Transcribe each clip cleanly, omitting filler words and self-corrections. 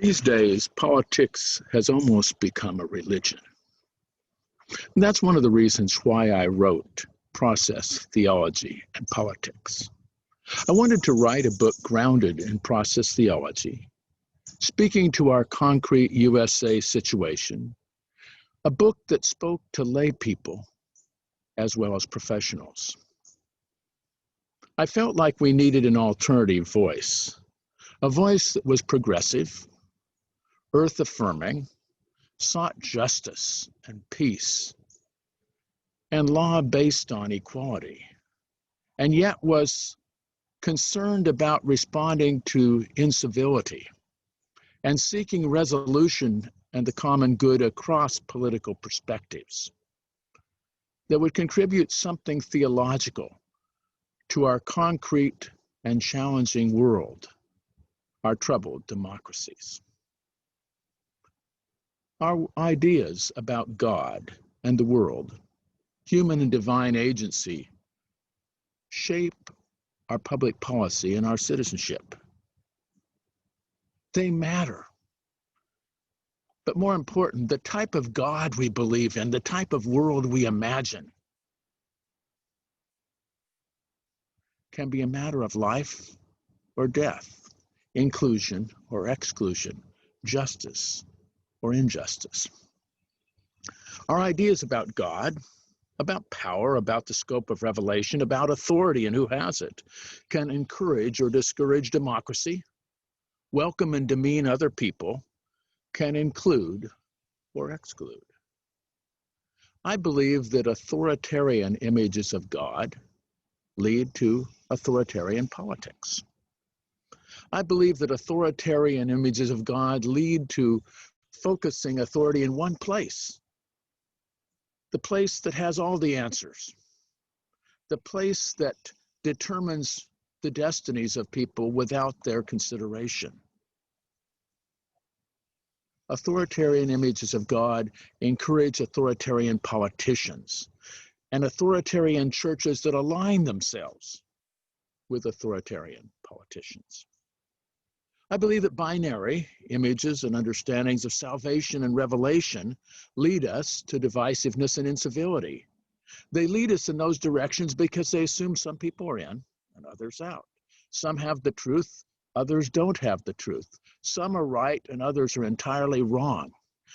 These days, politics has almost become a religion. And that's one of the reasons why I wrote Process, Theology, and Politics. I wanted to write a book grounded in process theology, speaking to our concrete USA situation, a book that spoke to lay people as well as professionals. I felt like we needed an alternative voice, a voice that was progressive, earth-affirming, sought justice and peace, and law based on equality, and yet was concerned about responding to incivility and seeking resolution and the common good across political perspectives that would contribute something theological to our concrete and challenging world, our troubled democracies. Our ideas about God and the world, human and divine agency, shape our public policy and our citizenship. They matter. But more important, the type of God we believe in, the type of world we imagine, can be a matter of life or death, inclusion or exclusion, justice or injustice. Our ideas about God, about power, about the scope of revelation, about authority and who has it, can encourage or discourage democracy, welcome and demean other people, can include or exclude. I believe that authoritarian images of God lead to authoritarian politics. I believe that authoritarian images of God lead to focusing authority in one place, the place that has all the answers, the place that determines the destinies of people without their consideration. Authoritarian images of God encourage authoritarian politicians and authoritarian churches that align themselves with authoritarian politicians. I believe that binary images and understandings of salvation and revelation lead us to divisiveness and incivility. They lead us in those directions because they assume some people are in and others out. Some have the truth, others don't have the truth. Some are right and others are entirely wrong.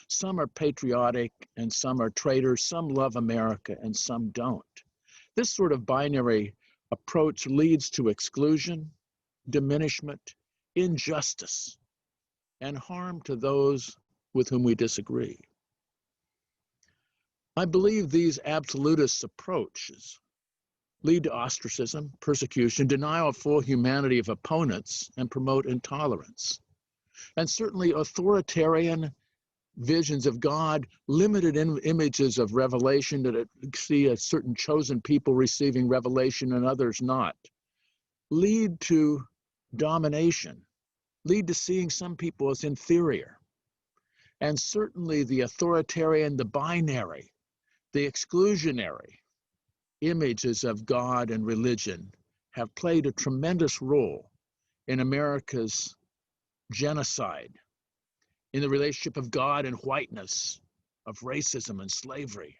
Some are patriotic and some are traitors. Some love America and some don't. This sort of binary approach leads to exclusion, diminishment, injustice, and harm to those with whom we disagree. I believe these absolutist approaches lead to ostracism, persecution, denial of full humanity of opponents, and promote intolerance. And certainly authoritarian visions of God, limited images of revelation that see a certain chosen people receiving revelation and others not, lead to domination, lead to seeing some people as inferior. And certainly the authoritarian, the binary, the exclusionary images of God and religion have played a tremendous role in America's genocide, in the relationship of God and whiteness, of racism and slavery,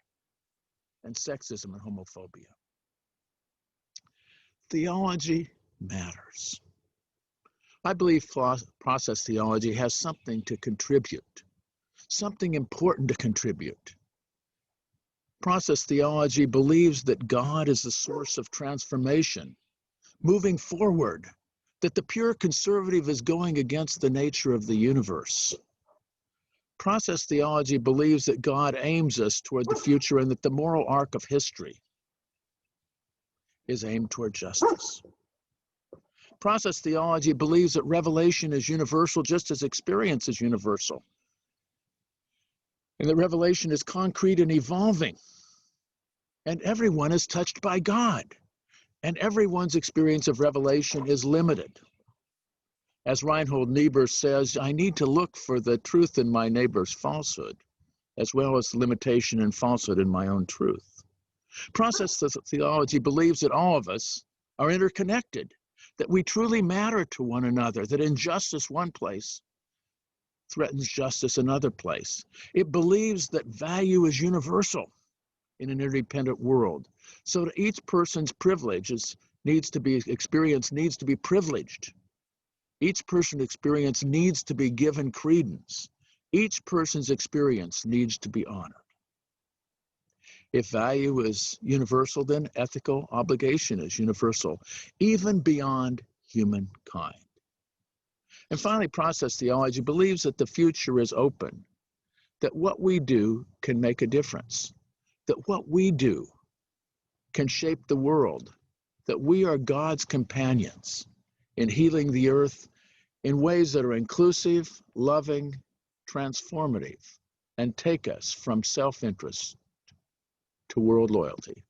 and sexism and homophobia. Theology matters. I believe process theology has something to contribute, something important to contribute. Process theology believes that God is the source of transformation, moving forward, that the pure conservative is going against the nature of the universe. Process theology believes that God aims us toward the future and that the moral arc of history is aimed toward justice. Process theology believes that revelation is universal just as experience is universal, and that revelation is concrete and evolving, and everyone is touched by God, and everyone's experience of revelation is limited. As Reinhold Niebuhr says, I need to look for the truth in my neighbor's falsehood, as well as the limitation and falsehood in my own truth. Process theology believes that all of us are interconnected, that we truly matter to one another, that injustice one place threatens justice in another place. It believes that value is universal in an interdependent world. So that each person's experience needs to be privileged. Each person's experience needs to be given credence. Each person's experience needs to be honored. If value is universal, then ethical obligation is universal, even beyond humankind. And finally, process theology believes that the future is open, that what we do can make a difference, that what we do can shape the world, that we are God's companions in healing the earth in ways that are inclusive, loving, transformative, and take us from self-interest to world loyalty.